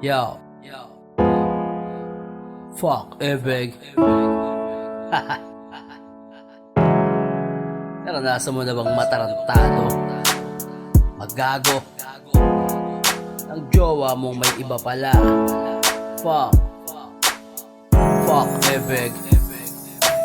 Yo. Fuck, big. Naranasan mo na bang matarantado? Magago ang jowa mong may iba pala. Fuck, big.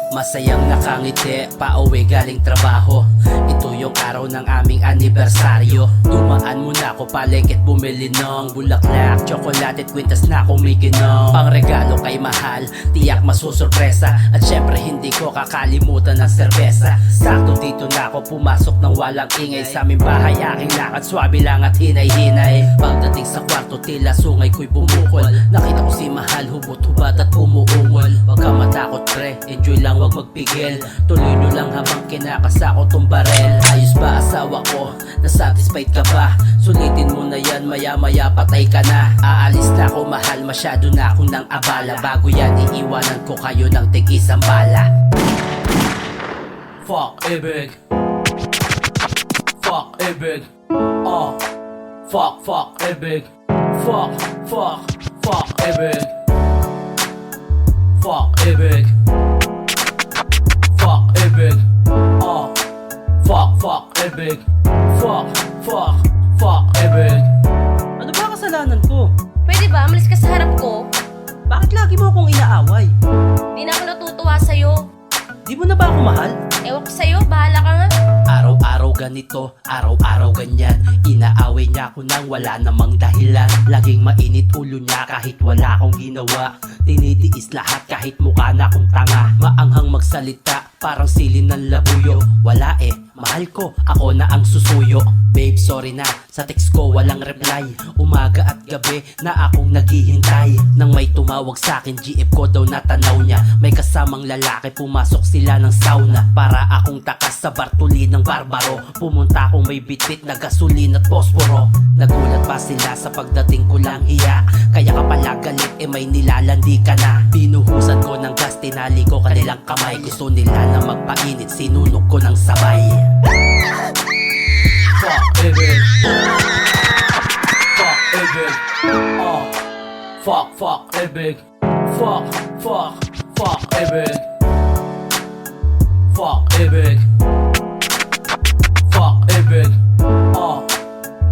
Masayang nakangiti, pauwi galing trabaho. Ito yung araw ng aming anibersaryo. Dumaan muna ako palengke at bumili ng bulaklak, tsokolate at kwintas na kumikinong. Pang regalo kay mahal, tiyak masusurpresa. At syempre hindi ko kakalimutan ng serbesa. Sakto dito na ako pumasok ng walang ingay. Sa aming bahay aking lakad, swabe lang at hinay-hinay. Pagdating sa kwarto tila sungay ko'y bumukol. Nakita ko si mahal, hubot-hubat at umuungol. Huwag ka matakot pre, enjoy lang wag magpigil. Tuloy nyo lang habang kinakasako tong barel. Ayos ba asawa ko? Nasatisfied ka ba? Sulitin mo na yan, maya-maya patay ka na. Aalis na ako mahal, masyado na akong nang abala. Bago yan iiwanan ko kayo ng tig-isang bala. Fuck, big. Fuck, big. Fuck, big. Fuck, big. Fuck, big. Fuck, big. Fuck, big. Fuck, big. Ano ba kasalanan ko? Pwede ba? Malis ka sa harap ko. Bakit lagi mo akong inaaway? Di na ako natutuwa sa'yo. Di mo na ba ako mahal? Ewan ko sa'yo, bahala ka nga. Araw-araw ganito, araw-araw ganyan. Inaaway niya ako nang wala namang dahilan. Laging mainit ulo niya kahit wala akong ginawa. Tinitiis lahat kahit mukha na akong tanga. Maanghang magsalita, parang silin ng labuyo. Wala mahal ko, ako na ang susuyo. Babe, sorry na, sa text ko walang reply. Umaga at gabi na akong naghihintay. Nang may tumawag sa'kin, GF ko daw natanaw niya. May kasamang lalaki, pumasok sila ng sauna. Para akong takas sa Bartoli ng Barbaro. Pumunta akong may bitbit na gasolina at posporo. Nagulat pa sila sa pagdating ko lang iya. Kaya ka pala galit, may nilalandi ka na. Binuhusan ko ng gas, tinali ko kanilang kamay. Gusto nila na magpainit, sinunog ko ng sabay. Fuck, big. Fuck, big. Fuck, big. Fuck, big. Fuck, big. Fuck, big.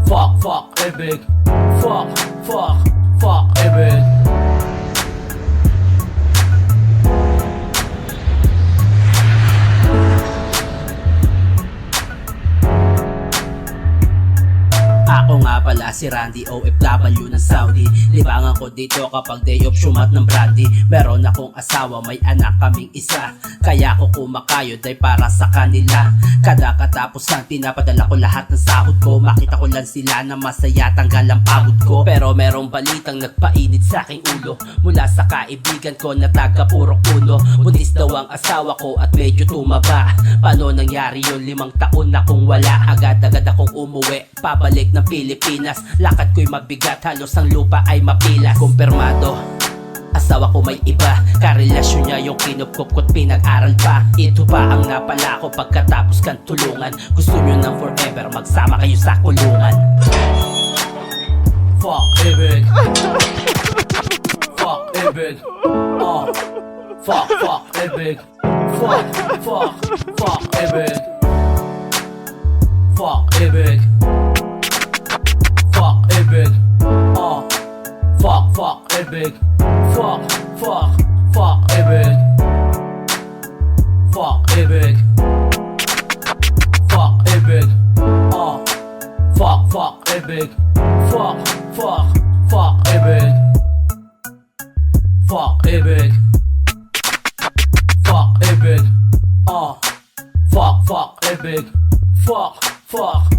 Fuck, big. Fuck, big. Ako nga pala si Randy, OFW ng Saudi. Libangan ko dito kapag day off sumat ng brandy. Meron akong asawa, may anak kaming isa. Kaya ko kumakayod ay para sa kanila. Kada katapos ng pinapadala ko lahat ng sahod ko. Makita ko lang sila na masaya, tanggal ang pagod ko. Pero merong balitang nagpainit sa aking ulo. Mula sa kaibigan ko na taga Purok Uno. Buntis daw ang asawa ko at medyo tumaba. Paano nangyari yun? 5 taon na kung wala. Agad-agad akong umuwi, pabalik ng Pilipinas. Lakad ko'y mabigat, halos ang lupa ay mapilas. Kumpirmado, asawa ko may iba. Karelasyon niya yung kinupkup ko't pinag-aral pa. Ito pa ang napala ko pagkatapos kang tulungan. Gusto nyo ng forever, magsama kayo sa kulungan. Fuck, big. Fuck, big. Fuck, big. Fuck, big. Fuck, big. Fuck, big. Fuck, big. Fuck, big. Fuck, big. Fuck, big. Fuck, big. Fuck, big. Fuck, big. Fuck, big. Fuck, big. Fuck,